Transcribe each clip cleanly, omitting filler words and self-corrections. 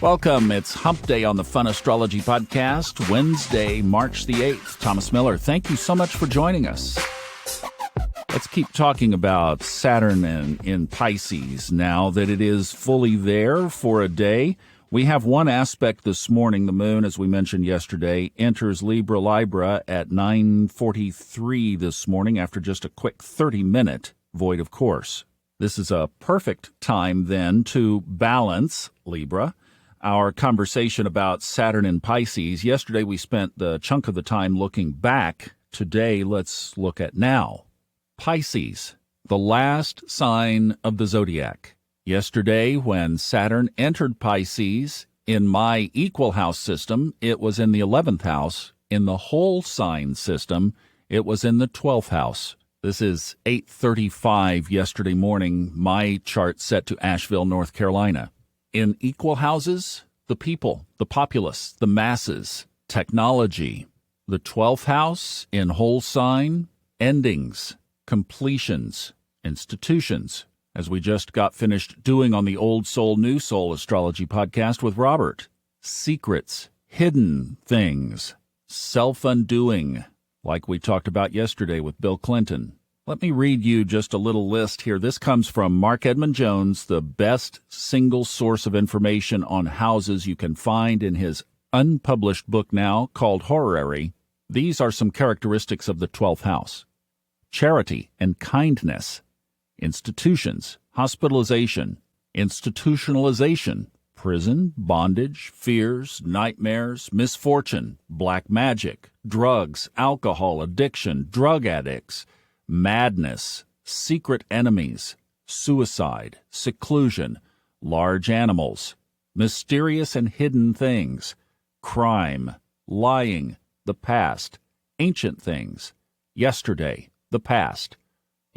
Welcome. It's Hump Day on the Fun Astrology Podcast, Wednesday, March the 8th. Thomas Miller, thank you so much for joining us. Let's keep talking about Saturn in Pisces now that it is fully there for a day. We have one aspect this morning. The moon, as we mentioned yesterday, enters Libra at 9:43 this morning after just a quick 30-minute void of course. This is a perfect time then to balance Libra. Our conversation about Saturn and Pisces. Yesterday we spent the chunk of the time looking back. Today let's look at now. Pisces, the last sign of the zodiac. Yesterday when Saturn entered Pisces, in my equal house system, it was in the 11th house. In the whole sign system, it was in the 12th house. This is 8:35 yesterday morning, my chart set to Asheville, North Carolina. In equal houses, the people, the populace, the masses, technology. The 12th house in whole sign, endings, completions, institutions, as we just got finished doing on the Old Soul, New Soul Astrology podcast with Robert. Secrets, hidden things, self-undoing, like we talked about yesterday with Bill Clinton. Let me read you just a little list here. This comes from Mark Edmund Jones, the best single source of information on houses you can find in his unpublished book now called Horary. These are some characteristics of the 12th house. Charity and kindness, institutions, hospitalization, institutionalization, prison, bondage, fears, nightmares, misfortune, black magic, drugs, alcohol, addiction, drug addicts, madness, secret enemies, suicide, seclusion, large animals, mysterious and hidden things, crime, lying, the past, ancient things, yesterday, the past,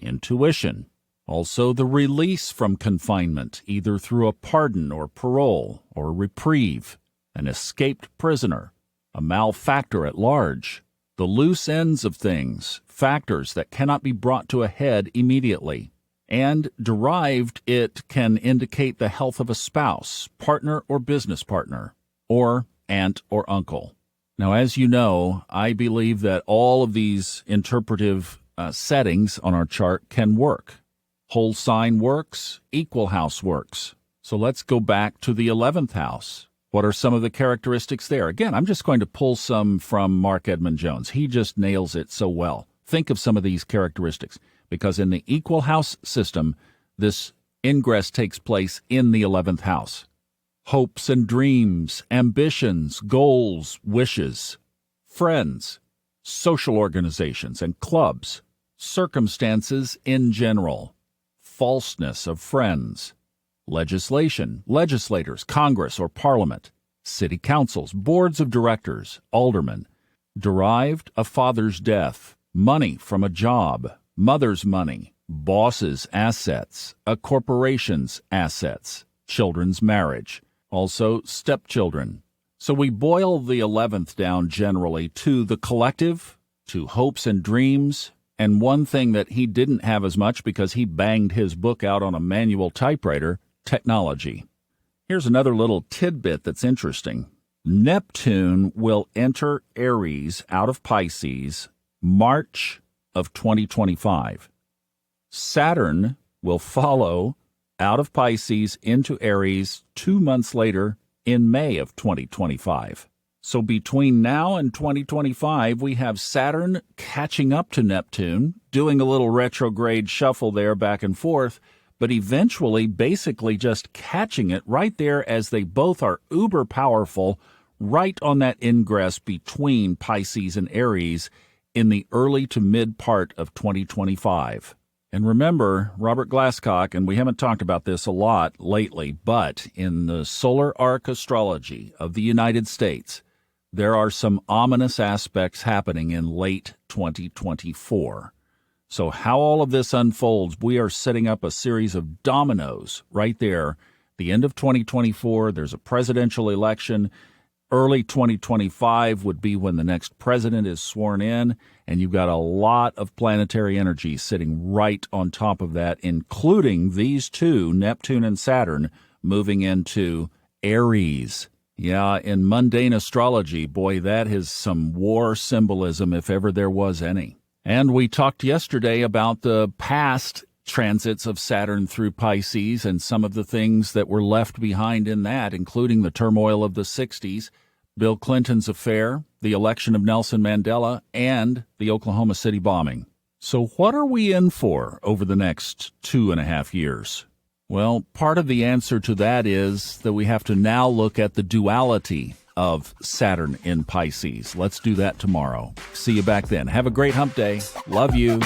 intuition, also the release from confinement, either through a pardon or parole or reprieve, an escaped prisoner, a malefactor at large, the loose ends of things, factors that cannot be brought to a head immediately. And derived, it can indicate the health of a spouse, partner or business partner, or aunt or uncle. Now, as you know, I believe that all of these interpretive settings on our chart can work. Whole sign works, equal house works. So let's go back to the 11th house. What are some of the characteristics there? Again, I'm just going to pull some from Mark Edmund Jones. He just nails it so well. Think of some of these characteristics, because in the equal house system, this ingress takes place in the 11th house. Hopes and dreams, ambitions, goals, wishes, friends, social organizations and clubs, circumstances in general, falseness of friends, legislation, legislators, Congress or Parliament, city councils, boards of directors, aldermen, derived a father's death, money from a job, mother's money, boss's assets, a corporation's assets, children's marriage, also stepchildren. So we boil the 11th down generally to the collective, to hopes and dreams, and one thing that he didn't have as much because he banged his book out on a manual typewriter, technology. Here's another little tidbit that's interesting. Neptune will enter Aries out of Pisces March of 2025. Saturn will follow out of Pisces into Aries 2 months later in May of 2025. So between now and 2025, we have Saturn catching up to Neptune, doing a little retrograde shuffle there back and forth, but eventually basically just catching it right there as they both are uber powerful, right on that ingress between Pisces and Aries in the early to mid part of 2025. And remember, Robert Glasscock, and we haven't talked about this a lot lately, but in the solar arc astrology of the United States, there are some ominous aspects happening in late 2024. So how all of this unfolds, we are setting up a series of dominoes right there. The end of 2024, there's a presidential election. Early 2025 would be when the next president is sworn in, and you've got a lot of planetary energy sitting right on top of that, including these two, Neptune and Saturn, moving into Aries. Yeah, in mundane astrology, boy, that is some war symbolism if ever there was any. And we talked yesterday about the past transits of Saturn through Pisces and some of the things that were left behind in that, including the turmoil of the 60s, Bill Clinton's affair, the election of Nelson Mandela, and the Oklahoma City bombing. So what are we in for over the next 2.5 years? Well, part of the answer to that is that we have to now look at the duality of Saturn in Pisces. Let's do that tomorrow. See you back then. Have a great hump day. Love you.